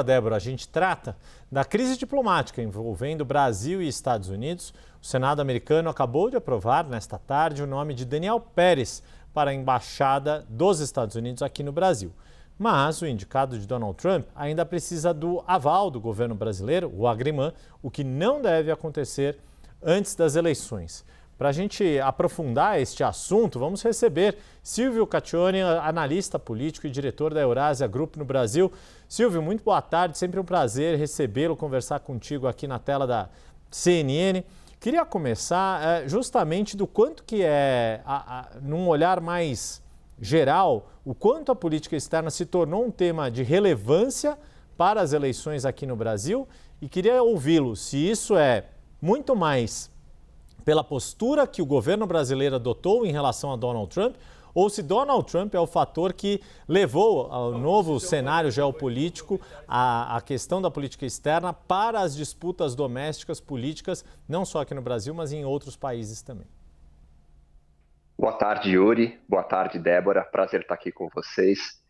Débora, a gente trata da crise diplomática envolvendo Brasil e Estados Unidos. O Senado americano acabou de aprovar, nesta tarde, o nome de Daniel Pérez para a Embaixada dos Estados Unidos aqui no Brasil. Mas o indicado de Donald Trump ainda precisa do aval do governo brasileiro, o agrimã, o que não deve acontecer antes das eleições. Para a gente aprofundar este assunto, vamos receber Silvio Caccioni, analista político e diretor da Eurásia Group no Brasil. Silvio, muito boa tarde, sempre um prazer recebê-lo, conversar contigo aqui na tela da CNN. Queria começar justamente do quanto que num olhar mais geral, o quanto a política externa se tornou um tema de relevância para as eleições aqui no Brasil, e queria ouvi-lo se isso é muito mais pela postura que o governo brasileiro adotou em relação a Donald Trump, ou se Donald Trump é o fator que levou ao novo cenário geopolítico a questão da política externa para as disputas domésticas políticas, não só aqui no Brasil, mas em outros países também. Boa tarde, Yuri. Boa tarde, Débora. Prazer estar aqui com vocês.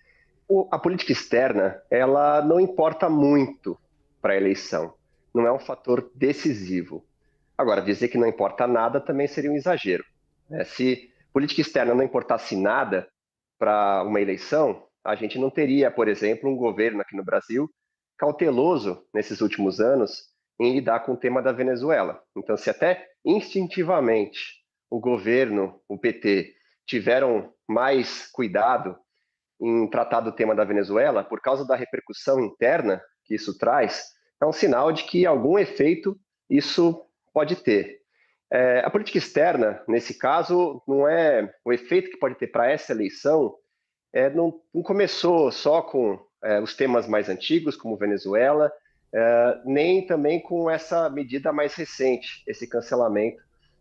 A política externa, ela não importa muito para a eleição. Não é um fator decisivo. Agora, dizer que não importa nada também seria um exagero, né? Se política externa não importasse nada para uma eleição, a gente não teria, por exemplo, um governo aqui no Brasil cauteloso nesses últimos anos em lidar com o tema da Venezuela. Então, se até instintivamente o governo, o PT, tiveram mais cuidado em tratar do tema da Venezuela, por causa da repercussão interna que isso traz, é um sinal de que algum efeito isso pode ter. A política externa, nesse caso, não é o efeito que pode ter para essa eleição, não começou só com os temas mais antigos, como Venezuela, nem também com essa medida mais recente, esse cancelamento,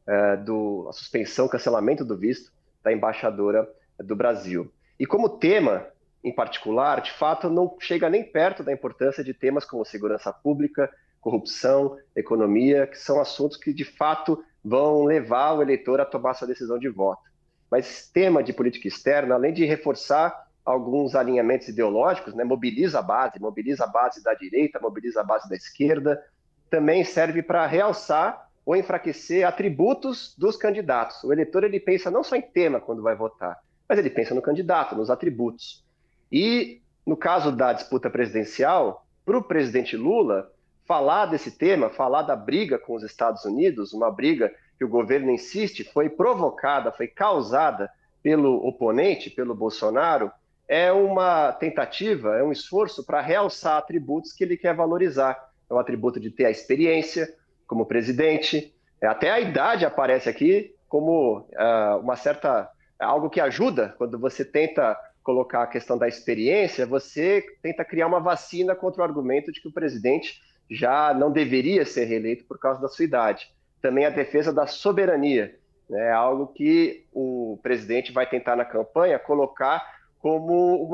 a suspensão, cancelamento do visto da embaixadora do Brasil. E como tema, em particular, de fato, não chega nem perto da importância de temas como segurança pública, corrupção, economia, que são assuntos que, de fato, vão levar o eleitor a tomar sua decisão de voto. Mas esse tema de política externa, além de reforçar alguns alinhamentos ideológicos, né, mobiliza a base da direita, mobiliza a base da esquerda, também serve para realçar ou enfraquecer atributos dos candidatos. O eleitor ele pensa não só em tema quando vai votar, mas ele pensa no candidato, nos atributos. E, no caso da disputa presidencial, para o presidente Lula, falar desse tema, falar da briga com os Estados Unidos, uma briga que o governo insiste, foi provocada, foi causada pelo oponente, pelo Bolsonaro, é uma tentativa, é um esforço para realçar atributos que ele quer valorizar. É o atributo de ter a experiência como presidente, até a idade aparece aqui como algo que ajuda quando você tenta colocar a questão da experiência, você tenta criar uma vacina contra o argumento de que o presidente já não deveria ser reeleito por causa da sua idade. Também a defesa da soberania, né, algo que o presidente vai tentar na campanha colocar como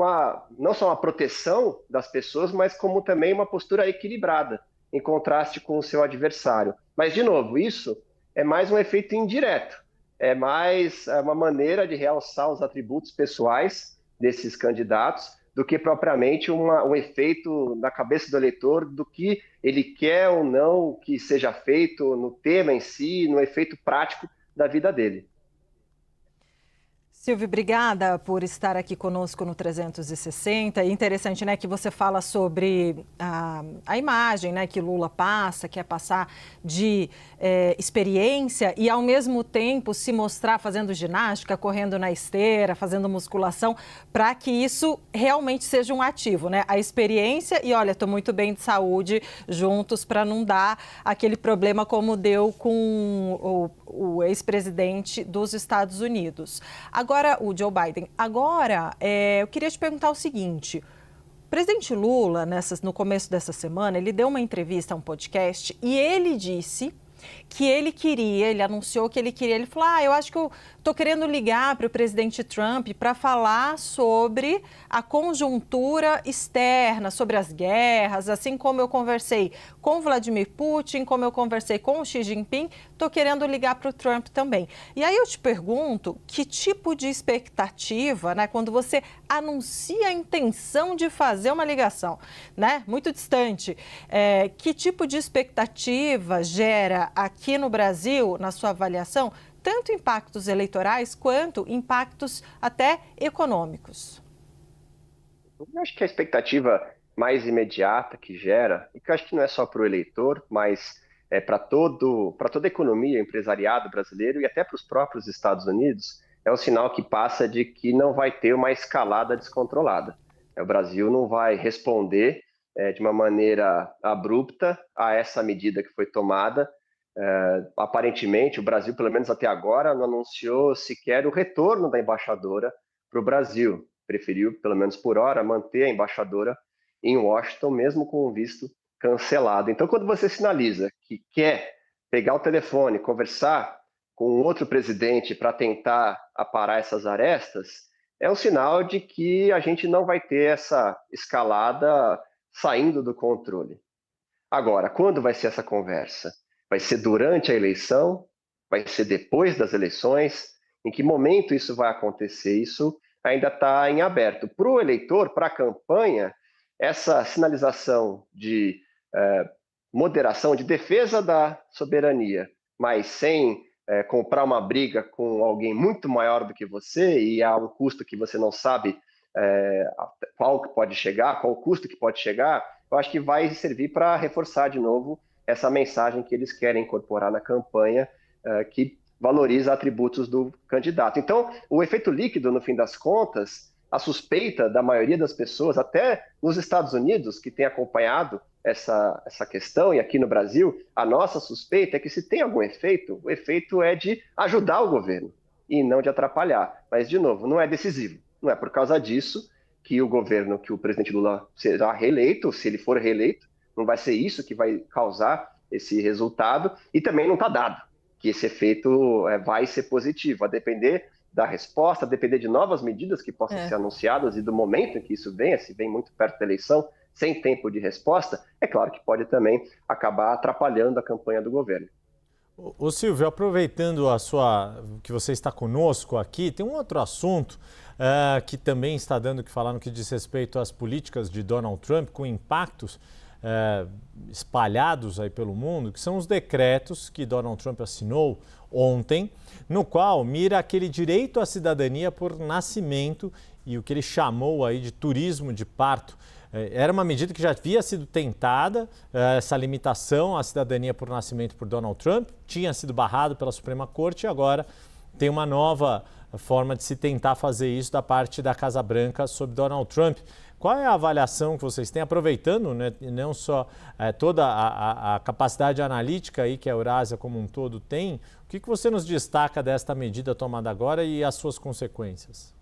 não só uma proteção das pessoas, mas como também uma postura equilibrada, em contraste com o seu adversário. Mas, de novo, isso é mais um efeito indireto, é mais uma maneira de realçar os atributos pessoais desses candidatos, do que propriamente um efeito na cabeça do eleitor do que ele quer ou não que seja feito no tema em si, no efeito prático da vida dele. Silvio, obrigada por estar aqui conosco no 360. É interessante, né, que você fala sobre a imagem, né, que Lula passa, quer passar de experiência e, ao mesmo tempo, se mostrar fazendo ginástica, correndo na esteira, fazendo musculação, para que isso realmente seja um ativo, né? A experiência e, olha, estou muito bem de saúde juntos para não dar aquele problema como deu com o ex-presidente dos Estados Unidos. Agora, o Joe Biden. Agora, eu queria te perguntar o seguinte. O presidente Lula, no começo dessa semana, ele deu uma entrevista a um podcast e ele disse que ele anunciou que ele falou, eu acho que eu estou querendo ligar para o presidente Trump para falar sobre a conjuntura externa, sobre as guerras, assim como eu conversei com Vladimir Putin, como eu conversei com o Xi Jinping, estou querendo ligar para o Trump também. E aí eu te pergunto, que tipo de expectativa, né, quando você anuncia a intenção de fazer uma ligação, né, muito distante, que tipo de expectativa gera aqui no Brasil, na sua avaliação, tanto impactos eleitorais quanto impactos até econômicos? Eu acho que a expectativa mais imediata que gera, e que eu acho que não é só para o eleitor, mas para toda a economia, empresariado brasileiro e até para os próprios Estados Unidos, é um sinal que passa de que não vai ter uma escalada descontrolada. O Brasil não vai responder de uma maneira abrupta a essa medida que foi tomada. Aparentemente, o Brasil, pelo menos até agora, não anunciou sequer o retorno da embaixadora para o Brasil. Preferiu, pelo menos por hora, manter a embaixadora em Washington, mesmo com o visto cancelado. Então, quando você sinaliza que quer pegar o telefone, conversar com outro presidente para tentar aparar essas arestas, é um sinal de que a gente não vai ter essa escalada saindo do controle. Agora, quando vai ser essa conversa? Vai ser durante a eleição? Vai ser depois das eleições? Em que momento isso vai acontecer? Isso ainda está em aberto. Para o eleitor, para a campanha, essa sinalização de moderação, de defesa da soberania, mas sem comprar uma briga com alguém muito maior do que você e a um custo que você não sabe qual que pode chegar, qual o custo que pode chegar, eu acho que vai servir para reforçar de novo essa mensagem que eles querem incorporar na campanha, que valoriza atributos do candidato. Então, o efeito líquido, no fim das contas, a suspeita da maioria das pessoas, até nos Estados Unidos, que tem acompanhado essa questão, e aqui no Brasil, a nossa suspeita é que se tem algum efeito, o efeito é de ajudar o governo e não de atrapalhar. Mas, de novo, não é decisivo. Não é por causa disso que o governo, que o presidente Lula será reeleito, se ele for reeleito, não vai ser isso que vai causar esse resultado, e também não está dado que esse efeito vai ser positivo, a depender da resposta, a depender de novas medidas que possam ser anunciadas e do momento em que isso venha, se vem muito perto da eleição, sem tempo de resposta, é claro que pode também acabar atrapalhando a campanha do governo. Ô Silvio, aproveitando que você está conosco aqui, tem um outro assunto que também está dando o que falar no que diz respeito às políticas de Donald Trump, com impactos espalhados aí pelo mundo, que são os decretos que Donald Trump assinou ontem, no qual mira aquele direito à cidadania por nascimento e o que ele chamou aí de turismo de parto. Era uma medida que já havia sido tentada, essa limitação à cidadania por nascimento por Donald Trump, tinha sido barrado pela Suprema Corte e agora tem uma nova forma de se tentar fazer isso da parte da Casa Branca sobre Donald Trump. Qual é a avaliação que vocês têm, aproveitando, né, não só toda a capacidade analítica aí que a Eurásia como um todo tem, o que você nos destaca desta medida tomada agora e as suas consequências?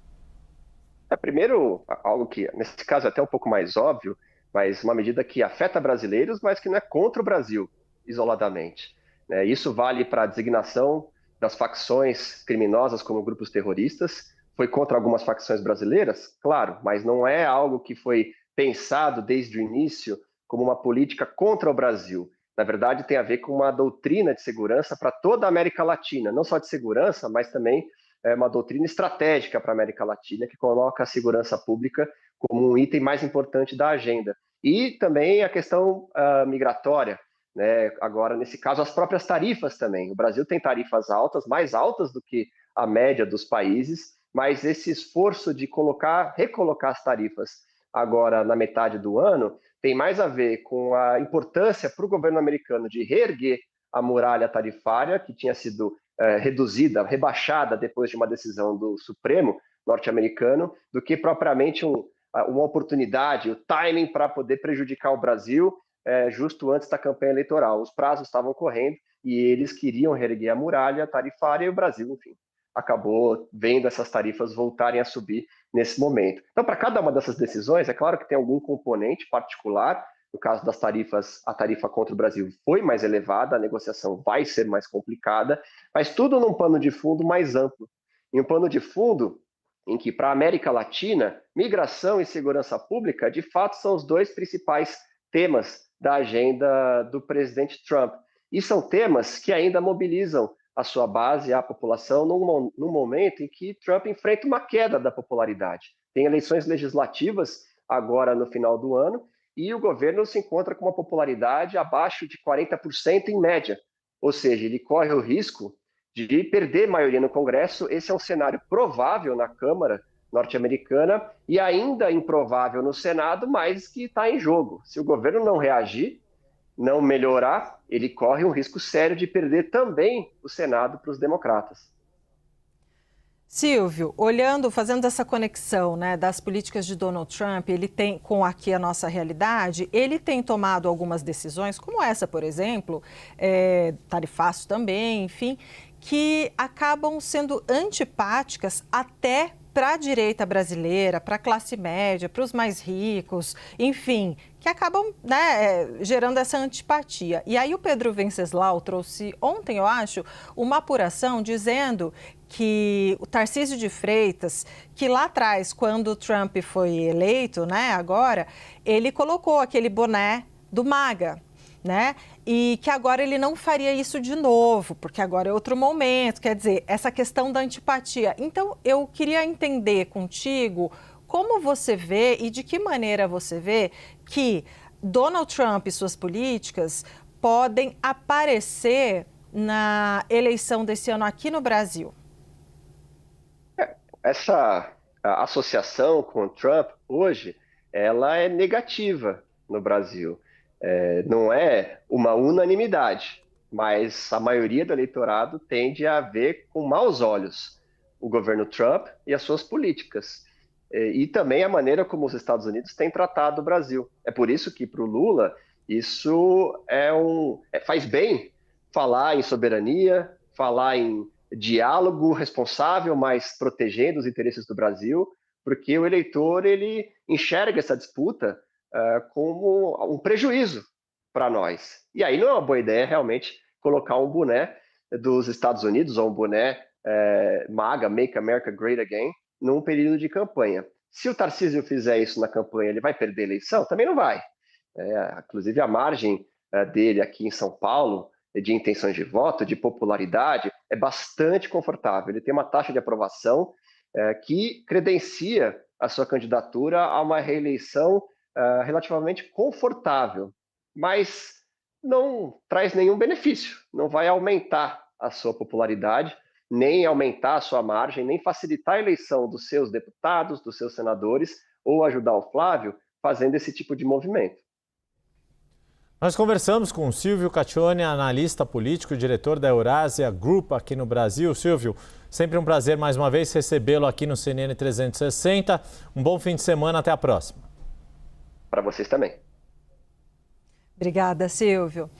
Primeiro, algo que nesse caso é até um pouco mais óbvio, mas uma medida que afeta brasileiros, mas que não é contra o Brasil, isoladamente. Isso vale para a designação das facções criminosas como grupos terroristas. Foi contra algumas facções brasileiras? Claro, mas não é algo que foi pensado desde o início como uma política contra o Brasil. Na verdade, tem a ver com uma doutrina de segurança para toda a América Latina, não só de segurança, mas também uma doutrina estratégica para a América Latina, que coloca a segurança pública como um item mais importante da agenda. E também a questão migratória, né? Agora, nesse caso, as próprias tarifas também. O Brasil tem tarifas altas, mais altas do que a média dos países, mas esse esforço de recolocar as tarifas agora na metade do ano tem mais a ver com a importância para o governo americano de reerguer a muralha tarifária, que tinha sido reduzida, rebaixada depois de uma decisão do Supremo norte-americano, do que propriamente uma oportunidade, o timing para poder prejudicar o Brasil justo antes da campanha eleitoral. Os prazos estavam correndo e eles queriam reerguer a muralha tarifária e o Brasil, enfim, acabou vendo essas tarifas voltarem a subir nesse momento. Então, para cada uma dessas decisões, é claro que tem algum componente particular No caso das tarifas, a tarifa contra o Brasil foi mais elevada, a negociação vai ser mais complicada, mas tudo num pano de fundo mais amplo. Em um pano de fundo em que, para a América Latina, migração e segurança pública, de fato, são os dois principais temas da agenda do presidente Trump. E são temas que ainda mobilizam a sua base, a população, num momento em que Trump enfrenta uma queda da popularidade. Tem eleições legislativas agora no final do ano, e o governo se encontra com uma popularidade abaixo de 40% em média. Ou seja, ele corre o risco de perder maioria no Congresso. Esse é um cenário provável na Câmara norte-americana e ainda improvável no Senado, mas que está em jogo. Se o governo não reagir, não melhorar, ele corre um risco sério de perder também o Senado para os democratas. Silvio, fazendo essa conexão, né, das políticas de Donald Trump, ele tem com aqui a nossa realidade, ele tem tomado algumas decisões, como essa, por exemplo, tarifaço também, enfim, que acabam sendo antipáticas até para a direita brasileira, para a classe média, para os mais ricos, enfim, que acabam, né, gerando essa antipatia. E aí o Pedro Venceslau trouxe ontem, eu acho, uma apuração dizendo que o Tarcísio de Freitas, que lá atrás, quando o Trump foi eleito, né, agora, ele colocou aquele boné do MAGA, né? E que agora ele não faria isso de novo, porque agora é outro momento, quer dizer, essa questão da antipatia. Então, eu queria entender contigo como você vê e de que maneira você vê que Donald Trump e suas políticas podem aparecer na eleição desse ano aqui no Brasil. Essa associação com o Trump hoje, ela é negativa no Brasil. Não é uma unanimidade, mas a maioria do eleitorado tende a ver com maus olhos o governo Trump e as suas políticas. E também a maneira como os Estados Unidos têm tratado o Brasil. É por isso que, para o Lula, isso faz bem falar em soberania, falar em diálogo responsável, mas protegendo os interesses do Brasil, porque o eleitor ele enxerga essa disputa como um prejuízo para nós. E aí não é uma boa ideia realmente colocar um boné dos Estados Unidos ou um boné MAGA, Make America Great Again, num período de campanha. Se o Tarcísio fizer isso na campanha, ele vai perder a eleição? Também não vai. Inclusive a margem dele aqui em São Paulo, de intenções de voto, de popularidade, é bastante confortável. Ele tem uma taxa de aprovação que credencia a sua candidatura a uma reeleição relativamente confortável, mas não traz nenhum benefício, não vai aumentar a sua popularidade, nem aumentar a sua margem, nem facilitar a eleição dos seus deputados, dos seus senadores, ou ajudar o Flávio fazendo esse tipo de movimento. Nós conversamos com o Silvio Caccione, analista político, diretor da Eurasia Group aqui no Brasil. Silvio, sempre um prazer mais uma vez recebê-lo aqui no CNN 360. Um bom fim de semana, até a próxima. Para vocês também. Obrigada, Silvio.